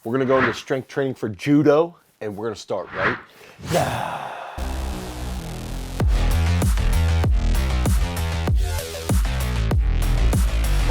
We're gonna go into strength training for judo, and we're gonna start right now.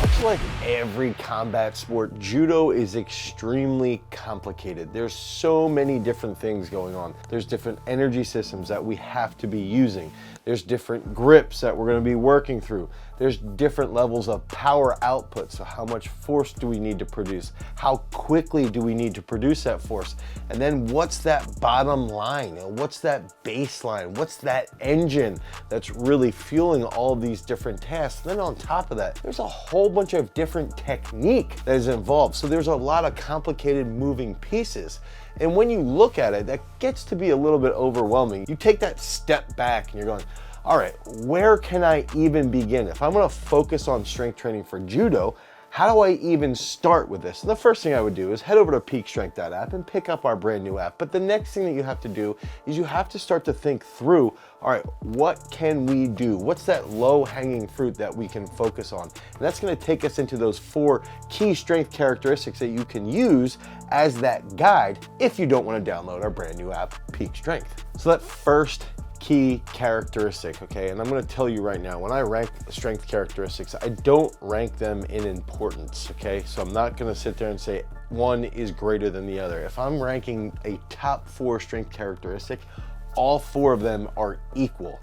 Much like every combat sport, judo is extremely complicated. There's so many different things going on. There's different energy systems that we have to be using. There's different grips that we're going to be working through. There's different levels of power output. So how much force do we need to produce? How quickly do we need to produce that force? And then what's that bottom line? What's that baseline? What's that engine that's really fueling all of these different tasks? And then on top of that, there's a whole bunch of different technique that is involved. So there's a lot of complicated moving pieces. And when you look at it, that gets to be a little bit overwhelming. You take that step back and you're going, all right, where can I even begin? If I'm gonna focus on strength training for judo, how do I even start with this? And the first thing I would do is head over to peakstrength.app and pick up our brand new app. But the next thing that you have to do is you have to start to think through, all right, what can we do? What's that low hanging fruit that we can focus on? And that's gonna take us into those 4 key strength characteristics that you can use as that guide if you don't wanna download our brand new app, Peak Strength. So that first key characteristic, okay, and I'm going to tell you right now, when I rank strength characteristics, I don't rank them in importance, okay? So I'm not going to sit there and say one is greater than the other. If I'm ranking a top 4 strength characteristic, all 4 of them are equal.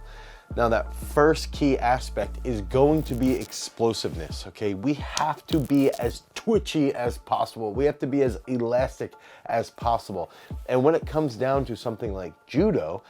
Now that first key aspect is going to be explosiveness, okay? We have to be as twitchy as possible. We have to be as elastic as possible. And when it comes down to something like judo,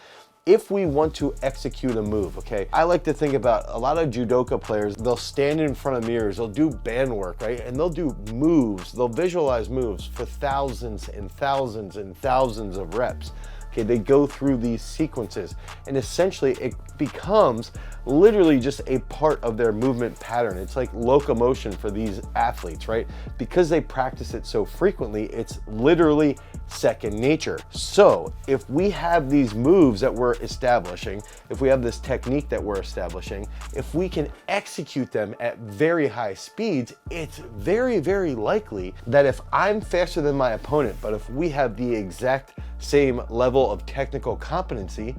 if we want to execute a move, okay, I like to think about a lot of judoka players, they'll stand in front of mirrors, they'll do band work, right? And they'll do moves, they'll visualize moves for thousands and thousands and thousands of reps. Okay, they go through these sequences and essentially it becomes literally just a part of their movement pattern. It's like locomotion for these athletes, right? Because they practice it so frequently, it's literally second nature. So if we have these moves that we're establishing, if we have this technique that we're establishing, if we can execute them at very high speeds, it's very, very likely that if I'm faster than my opponent, but if we have the exact same level of technical competency,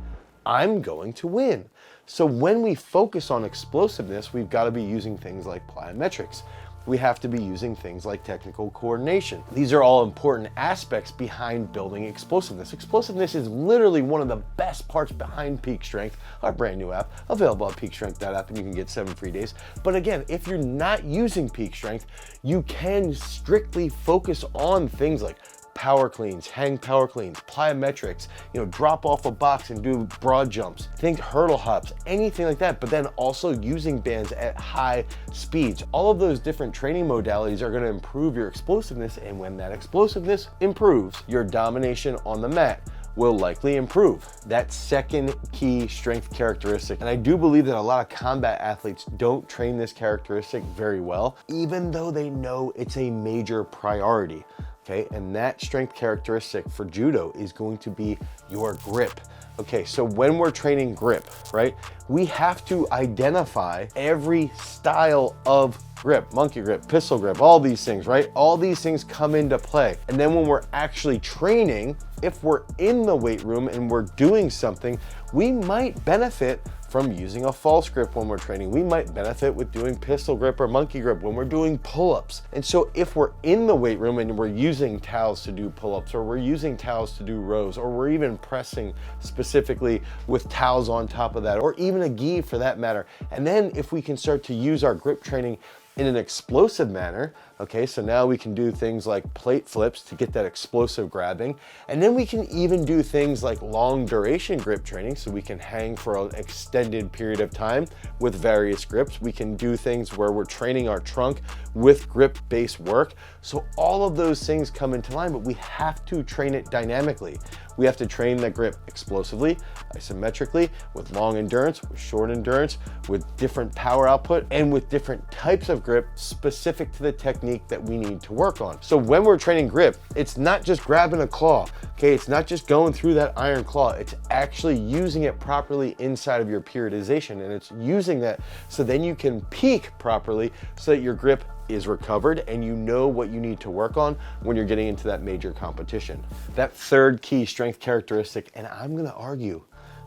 I'm going to win. So when we focus on explosiveness, we've got to be using things like plyometrics. We have to be using things like technical coordination. These are all important aspects behind building explosiveness. Explosiveness is literally one of the best parts behind Peak Strength, our brand new app, available at peakstrength.app, and you can get 7 free days. But again, if you're not using Peak Strength, you can strictly focus on things like power cleans, hang power cleans, plyometrics, drop off a box and do broad jumps, think hurdle hops, anything like that, but then also using bands at high speeds. All of those different training modalities are going to improve your explosiveness, and when that explosiveness improves, your domination on the mat will likely improve. That second key strength characteristic, and I do believe that a lot of combat athletes don't train this characteristic very well, even though they know it's a major priority. Okay, and that strength characteristic for judo is going to be your grip. Okay, so when we're training grip, right, we have to identify every style of grip, monkey grip, pistol grip, all these things, right? All these things come into play. And then when we're actually training, if we're in the weight room and we're doing something, we might benefit from using a false grip when we're training. We might benefit with doing pistol grip or monkey grip when we're doing pull-ups. And so if we're in the weight room and we're using towels to do pull-ups, or we're using towels to do rows, or we're even pressing specifically with towels on top of that, or even a gi for that matter. And then if we can start to use our grip training in an explosive manner, okay, so now we can do things like plate flips to get that explosive grabbing, and then we can even do things like long duration grip training, so we can hang for an extended period of time with various grips. We can do things where we're training our trunk with grip-based work. So all of those things come into line, but we have to train it dynamically. We have to train the grip explosively, isometrically, with long endurance, with short endurance, with different power output, and with different types of grip specific to the technique that we need to work on. So when we're training grip, it's not just grabbing a claw, okay? It's not just going through that iron claw. It's actually using it properly inside of your periodization, and it's using that so then you can peak properly so that your grip is recovered and you know what you need to work on when you're getting into that major competition. That third key strength characteristic, and I'm gonna argue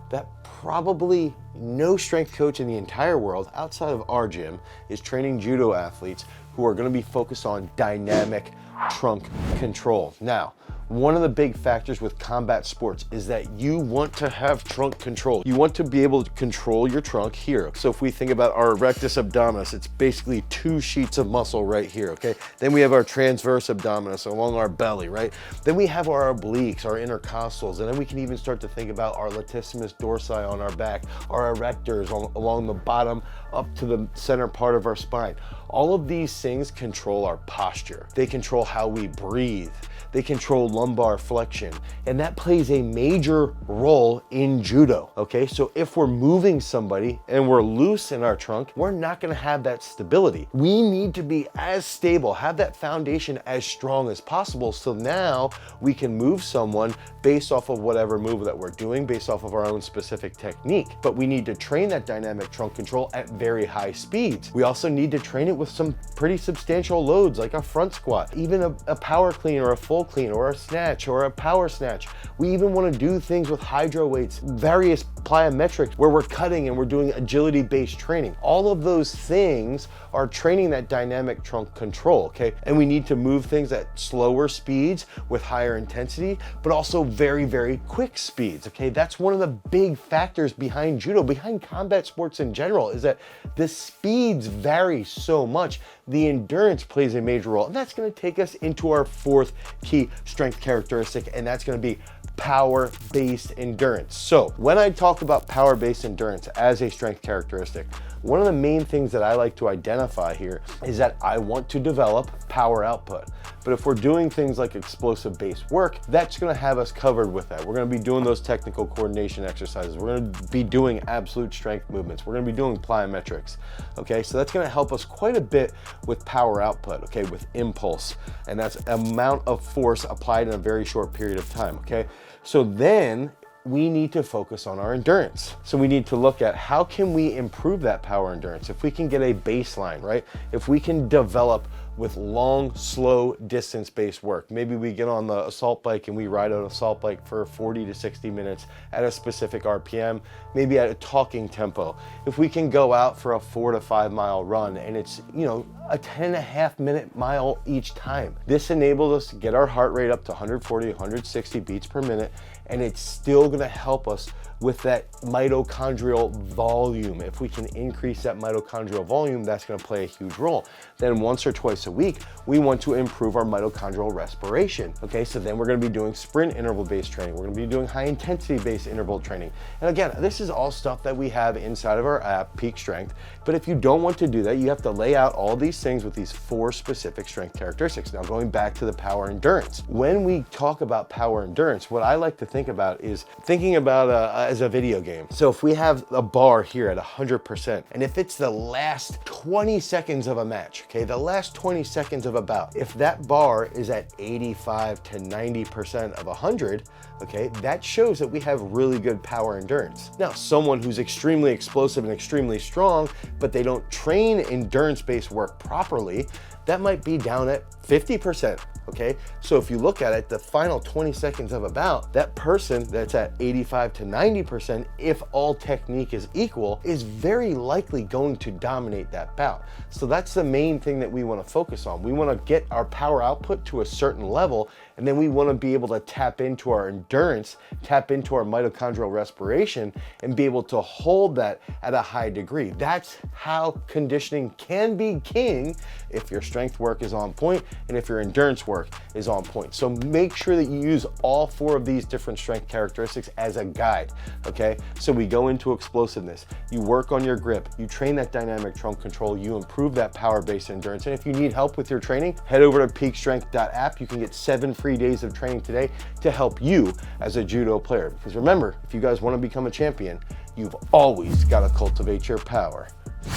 that probably no strength coach in the entire world outside of our gym is training judo athletes who are gonna be focused on dynamic trunk control. Now, one of the big factors with combat sports is that you want to have trunk control. You want to be able to control your trunk here. So if we think about our rectus abdominis, it's basically 2 sheets of muscle right here, okay? Then we have our transverse abdominis along our belly, right? Then we have our obliques, our intercostals, and then we can even start to think about our latissimus dorsi on our back, our erectors along the bottom up to the center part of our spine. All of these things control our posture. They control how we breathe. They control lumbar flexion, and that plays a major role in judo, okay? So if we're moving somebody and we're loose in our trunk, we're not gonna have that stability. We need to be as stable, have that foundation as strong as possible, so now we can move someone based off of whatever move that we're doing, based off of our own specific technique. But we need to train that dynamic trunk control at very high speeds. We also need to train it with some pretty substantial loads, like a front squat, even a power clean or a full clean or a snatch or a power snatch. We even want to do things with hydro weights, various plyometrics where we're cutting and we're doing agility based training. All of those things are training that dynamic trunk control, okay? And we need to move things at slower speeds with higher intensity, but also very, very quick speeds, okay? That's one of the big factors behind judo, behind combat sports in general, is that the speeds vary so much. The endurance plays a major role, and that's gonna take us into our fourth key strength characteristic, and that's gonna be power-based endurance. So when I talk about power-based endurance as a strength characteristic, one of the main things that I like to identify here is that I want to develop power output. But if we're doing things like explosive based work, that's gonna have us covered with that. We're gonna be doing those technical coordination exercises. We're gonna be doing absolute strength movements. We're gonna be doing plyometrics, okay? So that's gonna help us quite a bit with power output, okay, with impulse. And that's amount of force applied in a very short period of time, okay? So then we need to focus on our endurance. So we need to look at how can we improve that power endurance? If we can get a baseline, right? If we can develop with long, slow distance-based work. Maybe we get on the assault bike and we ride an assault bike for 40 to 60 minutes at a specific RPM, maybe at a talking tempo. If we can go out for a 4 to 5 mile run and it's, you know, a 10.5 minute mile each time. This enables us to get our heart rate up to 140, 160 beats per minute, and it's still gonna help us with that mitochondrial volume. If we can increase that mitochondrial volume, that's gonna play a huge role. Then once or twice a week, we want to improve our mitochondrial respiration. Okay, so then we're gonna be doing sprint interval-based training. We're gonna be doing high intensity-based interval training. And again, this is all stuff that we have inside of our app, Peak Strength. But if you don't want to do that, you have to lay out all these things with these 4 specific strength characteristics. Now going back to the power endurance. When we talk about power endurance, what I like to think about is thinking about as a video game. So if we have a bar here at 100%, and if it's the last 20 seconds of a match, okay, the last 20 seconds of a bout, if that bar is at 85 to 90% of 100, okay, that shows that we have really good power endurance. Now, someone who's extremely explosive and extremely strong, but they don't train endurance-based work properly, that might be down at 50%, okay? So if you look at it, the final 20 seconds of a bout, that person that's at 85 to 90%, if all technique is equal, is very likely going to dominate that bout. So that's the main thing that we wanna focus on. We wanna get our power output to a certain level, and then we wanna be able to tap into our endurance, tap into our mitochondrial respiration, and be able to hold that at a high degree. That's how conditioning can be king if your strength work is on point and if your endurance work is on point. So make sure that you use all 4 of these different strength characteristics as a guide, okay? So we go into explosiveness, you work on your grip, you train that dynamic trunk control, you improve that power-based endurance. And if you need help with your training, head over to peakstrength.app. You can get 7 free days of training today to help you as a judo player. Because remember, if you guys want to become a champion, you've always got to cultivate your power.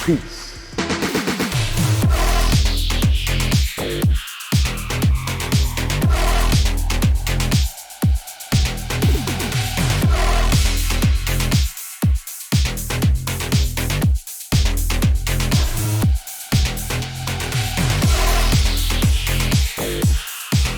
Peace.